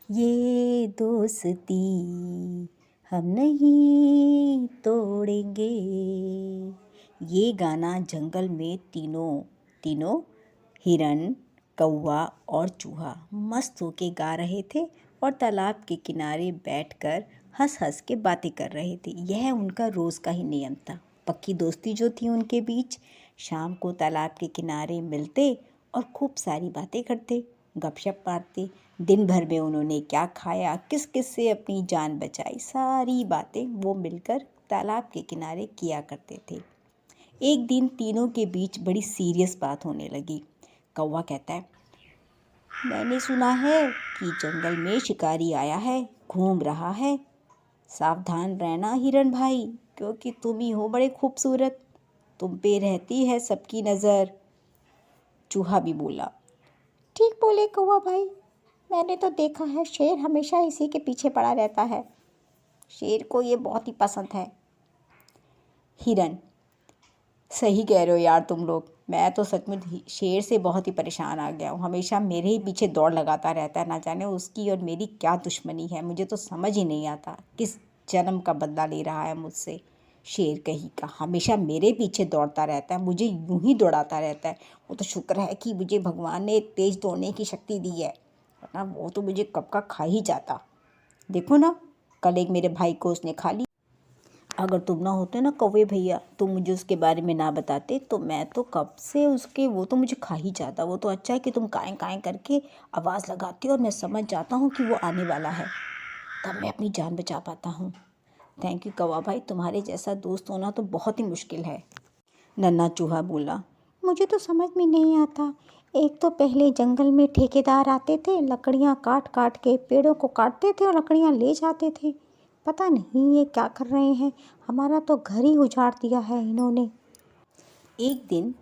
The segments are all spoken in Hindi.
ये दोस्ती हम नहीं तोड़ेंगे। ये गाना जंगल में तीनों हिरन, कौवा और चूहा मस्त होके गा रहे थे और तालाब के किनारे बैठकर हंस हंस के बातें कर रहे थे। यह उनका रोज़ का ही नियम था। पक्की दोस्ती जो थी उनके बीच। शाम को तालाब के किनारे मिलते और खूब सारी बातें करते, गपशप मारते। दिन भर में उन्होंने क्या खाया, किस किस से अपनी जान बचाई, सारी बातें वो मिलकर तालाब के किनारे किया करते थे। एक दिन तीनों के बीच बड़ी सीरियस बात होने लगी। कौवा कहता है, मैंने सुना है कि जंगल में शिकारी आया है, घूम रहा है। सावधान रहना हिरन भाई, क्योंकि तुम ही हो बड़े खूबसूरत, तुम पे रहती है सबकी नज़र। चूहा भी बोला, ठीक बोले कौवा भाई, मैंने तो देखा है शेर हमेशा इसी के पीछे पड़ा रहता है। शेर को ये बहुत ही पसंद है। हिरन, सही कह रहे हो यार तुम लोग। मैं तो सच में शेर से बहुत ही परेशान आ गया हूँ। हमेशा मेरे ही पीछे दौड़ लगाता रहता है। ना जाने उसकी और मेरी क्या दुश्मनी है, मुझे तो समझ ही नहीं आता किस जन्म का बदला ले रहा है मुझसे। शेर कहीं का हमेशा मेरे पीछे दौड़ता रहता है, मुझे यूं ही दौड़ाता रहता है। वो तो शुक्र है कि मुझे भगवान ने तेज़ दौड़ने की शक्ति दी है, वरना वो तो मुझे कब का खा ही जाता। देखो ना, कल एक मेरे भाई को उसने खा लिया। अगर तुम ना होते ना कौवे भैया, तुम मुझे उसके बारे में ना बताते तो मैं तो कब से वो तो मुझे खा ही जाता। वो तो अच्छा है कि तुम काएं काएं करके आवाज़ लगाती हो और मैं समझ जाता हूँ कि वो आने वाला है, तब मैं अपनी जान बचा पाता हूँ। थैंक यू कौवा भाई, तुम्हारे जैसा दोस्त होना तो बहुत ही मुश्किल है। नन्हा चूहा बोला, मुझे तो समझ में नहीं आता। एक तो पहले जंगल में ठेकेदार आते थे, लकड़ियाँ काट काट के पेड़ों को काटते थे और लकड़ियाँ ले जाते थे। पता नहीं ये क्या कर रहे हैं, हमारा तो घर ही उजाड़ दिया है इन्होंने। एक दिन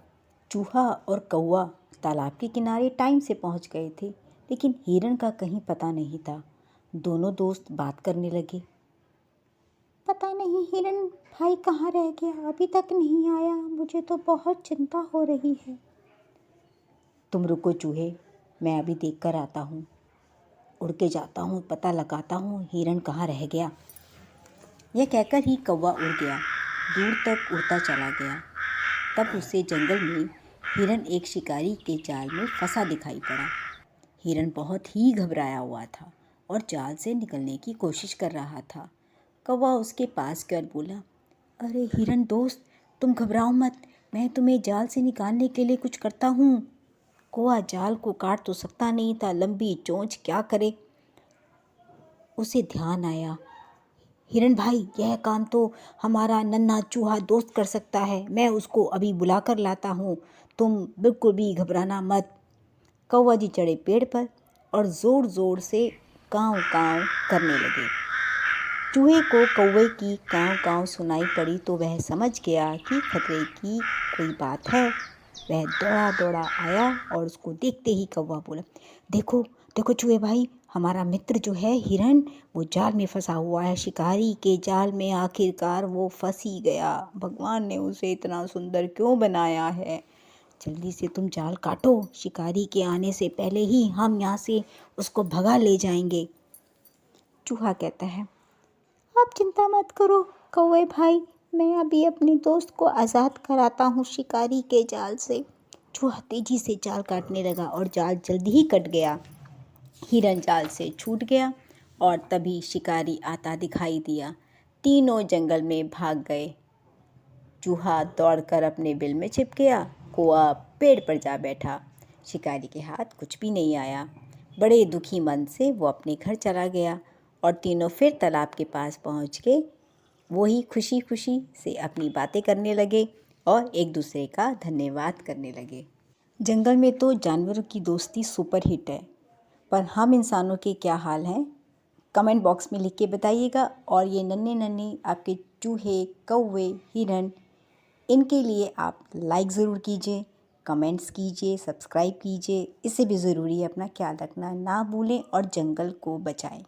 चूहा और कौवा तालाब के किनारे टाइम से पहुंच गए थे, लेकिन हिरन का कहीं पता नहीं था। दोनों दोस्त बात करने लगे। पता नहीं हिरन भाई कहाँ रह गया, अभी तक नहीं आया, मुझे तो बहुत चिंता हो रही है। तुम रुको चूहे, मैं अभी देख कर आता हूँ। उड़ के जाता हूँ, पता लगाता हूँ हिरन कहाँ रह गया। यह कहकर ही कौवा उड़ गया, दूर तक उड़ता चला गया। तब उसे जंगल में हिरन एक शिकारी के जाल में फंसा दिखाई पड़ा। हिरन बहुत ही घबराया हुआ था और जाल से निकलने की कोशिश कर रहा था। कौवा उसके पास कर बोला, अरे हिरन दोस्त, तुम घबराओ मत, मैं तुम्हें जाल से निकालने के लिए कुछ करता हूँ। कौवा जाल को काट तो सकता नहीं था, लंबी चोंच क्या करे। उसे ध्यान आया, हिरन भाई यह काम तो हमारा नन्हा चूहा दोस्त कर सकता है, मैं उसको अभी बुला कर लाता हूँ, तुम बिल्कुल भी घबराना मत। कौवा जी चढ़े पेड़ पर और ज़ोर ज़ोर से काँव काँव करने लगे। चूहे को कौवे की काँव काँव सुनाई पड़ी तो वह समझ गया कि खतरे की कोई बात है। वह दौड़ा दौड़ा आया और उसको देखते ही कौवा बोला, देखो देखो चूहे भाई, हमारा मित्र जो है हिरन, वो जाल में फंसा हुआ है, शिकारी के जाल में आखिरकार वो फंस ही गया। भगवान ने उसे इतना सुंदर क्यों बनाया है। जल्दी से तुम जाल काटो, शिकारी के आने से पहले ही हम यहाँ से उसको भगा ले जाएंगे। चूहा कहता है, आप चिंता मत करो कौवे भाई, मैं अभी अपने दोस्त को आज़ाद कराता हूँ शिकारी के जाल से। चूहा तेजी से जाल काटने लगा और जाल जल्दी ही कट गया। हिरन जाल से छूट गया और तभी शिकारी आता दिखाई दिया। तीनों जंगल में भाग गए। चूहा दौड़कर अपने बिल में छिप गया, कौवा पेड़ पर जा बैठा। शिकारी के हाथ कुछ भी नहीं आया। बड़े दुखी मन से वो अपने घर चला गया और तीनों फिर तालाब के पास पहुंच के वही खुशी खुशी से अपनी बातें करने लगे और एक दूसरे का धन्यवाद करने लगे। जंगल में तो जानवरों की दोस्ती सुपर हिट है, पर हम इंसानों के क्या हाल हैं, कमेंट बॉक्स में लिख के बताइएगा। और ये नन्हे नन्हे आपके चूहे, कौवे, हिरन, इनके लिए आप लाइक ज़रूर कीजिए, कमेंट्स कीजिए, सब्सक्राइब कीजिए। इससे भी ज़रूरी है अपना ख्याल रखना ना भूलें और जंगल को बचाएं।